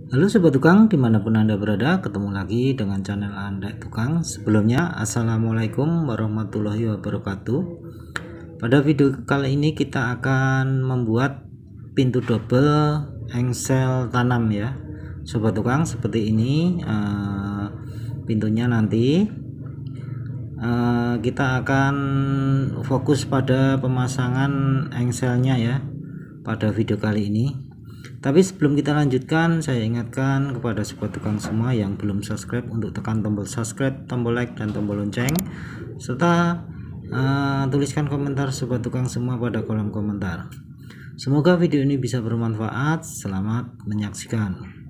Halo Sobat Tukang, dimanapun Anda berada, ketemu lagi dengan channel Anda Tukang. Sebelumnya, Assalamualaikum warahmatullahi wabarakatuh. Pada video kali ini kita akan membuat pintu double engsel tanam ya Sobat Tukang. Seperti ini pintunya nanti kita akan fokus pada pemasangan engselnya ya pada video kali ini. Tapi sebelum kita lanjutkan, saya ingatkan kepada Sobat Tukang semua yang belum subscribe untuk tekan tombol subscribe, tombol like, dan tombol lonceng, serta tuliskan komentar Sobat Tukang semua pada kolom komentar. Semoga video ini bisa bermanfaat. Selamat menyaksikan.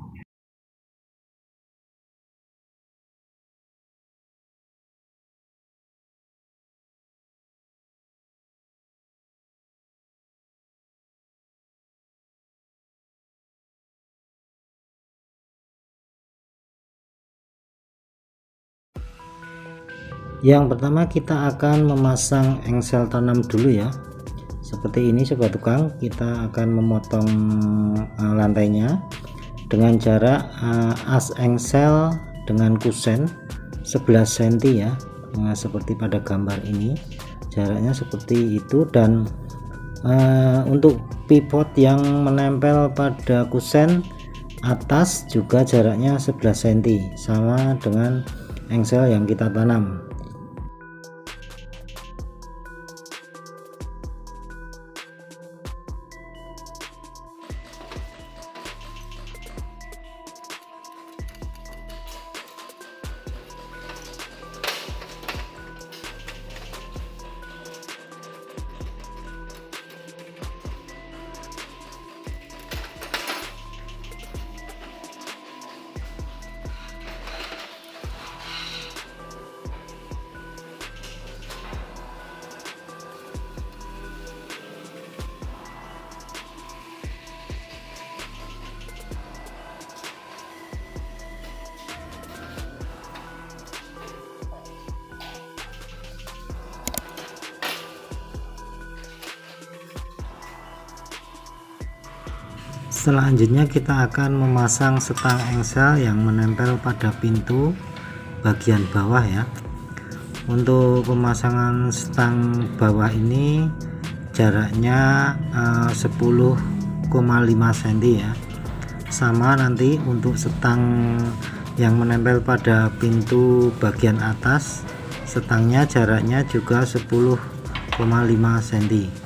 Yang pertama kita akan memasang engsel tanam dulu ya. Seperti ini Sobat Tukang, kita akan memotong lantainya dengan jarak as engsel dengan kusen 11 cm ya. Nah, seperti pada gambar ini jaraknya seperti itu, dan untuk pivot yang menempel pada kusen atas juga jaraknya 11 cm, sama dengan engsel yang kita tanam. Selanjutnya kita akan memasang setang engsel yang menempel pada pintu bagian bawah ya. Untuk pemasangan setang bawah ini jaraknya 10,5 cm ya. Sama nanti untuk setang yang menempel pada pintu bagian atas, setangnya jaraknya juga 10,5 cm.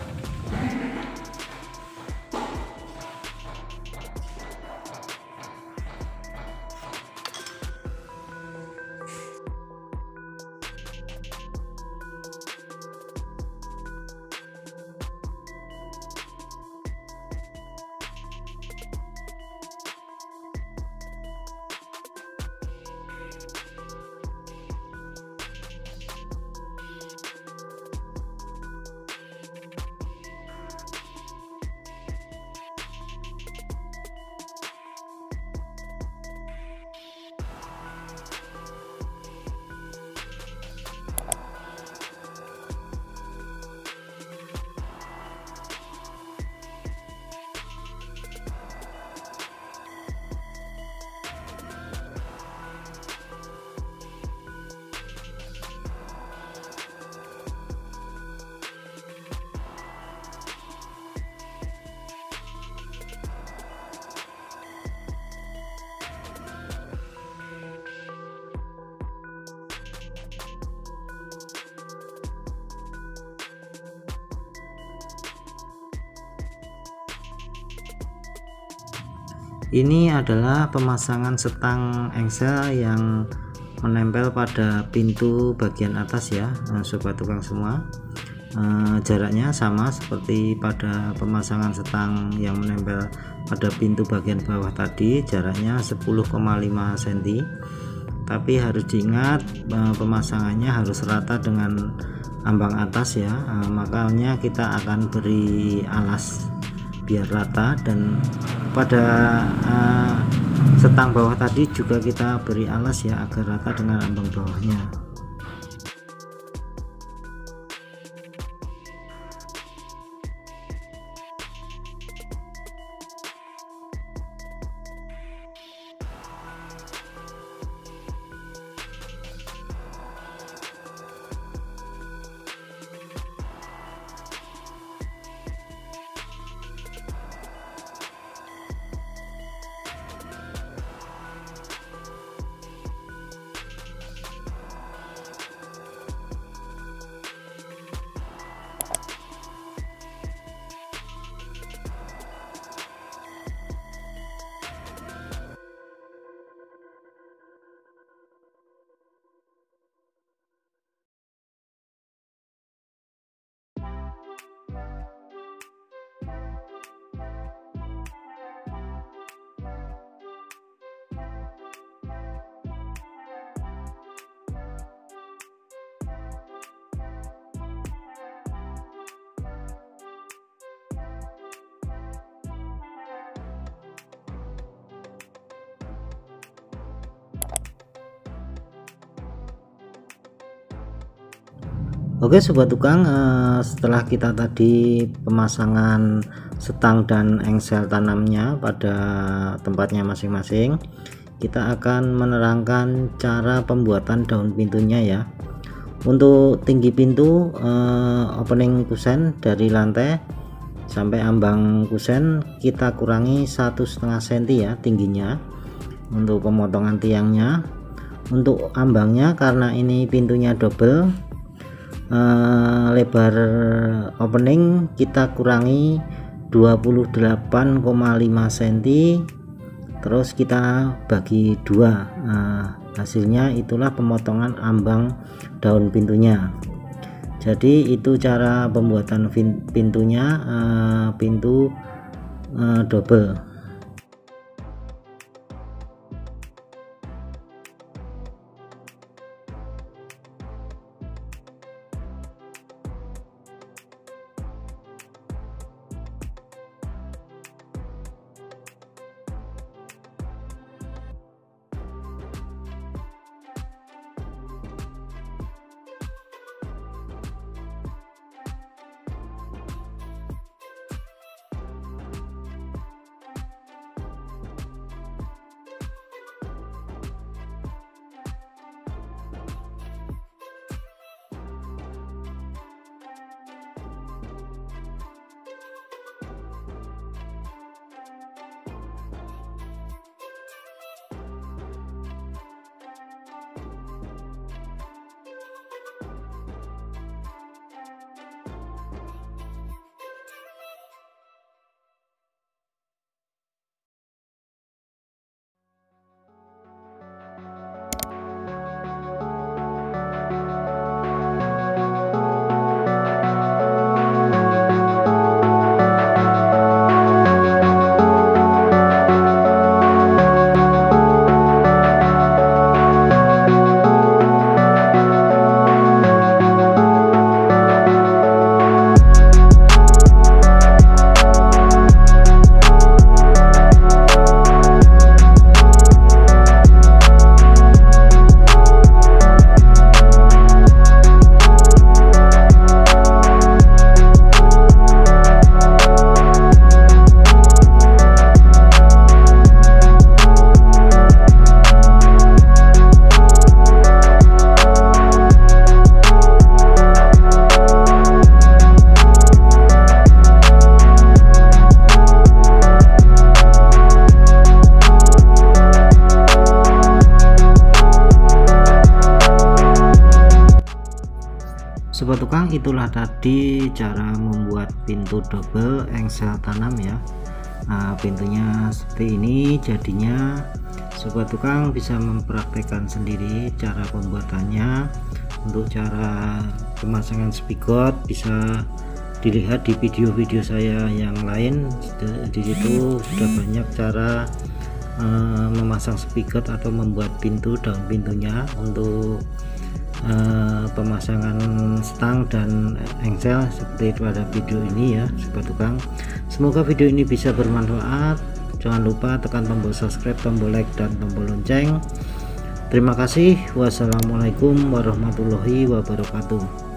Ini adalah pemasangan setang engsel yang menempel pada pintu bagian atas ya Sobat Tukang semua. Jaraknya sama seperti pada pemasangan setang yang menempel pada pintu bagian bawah tadi, jaraknya 10,5 cm. Tapi harus diingat pemasangannya harus rata dengan ambang atas ya. Makanya kita akan beri alas biar rata, dan pada setang bawah tadi juga kita beri alas ya agar rata dengan ambang bawahnya. Oke sobat tukang, setelah kita tadi pemasangan stang dan engsel tanamnya pada tempatnya masing-masing, kita akan menerangkan cara pembuatan daun pintunya ya. Untuk tinggi pintu, opening kusen dari lantai sampai ambang kusen kita kurangi 1,5 cm ya tingginya untuk pemotongan tiangnya. Untuk ambangnya, karena ini pintunya double, lebar opening kita kurangi 28,5 cm, terus kita bagi 2. Hasilnya itulah pemotongan ambang daun pintunya. Jadi itu cara pembuatan pintunya, pintu double. Sobat tukang, itulah tadi cara membuat pintu double engsel tanam ya. Nah, pintunya seperti ini jadinya. Sobat tukang bisa mempraktekkan sendiri cara pembuatannya. Untuk cara pemasangan spigot bisa dilihat di video-video saya yang lain. Di situ sudah banyak cara memasang spigot atau membuat pintu daun pintunya untuk pemasangan stang dan engsel seperti pada video ini ya sobat tukang. Semoga video ini bisa bermanfaat. Jangan lupa tekan tombol subscribe, tombol like, dan tombol lonceng. Terima kasih. Wassalamualaikum warahmatullahi wabarakatuh.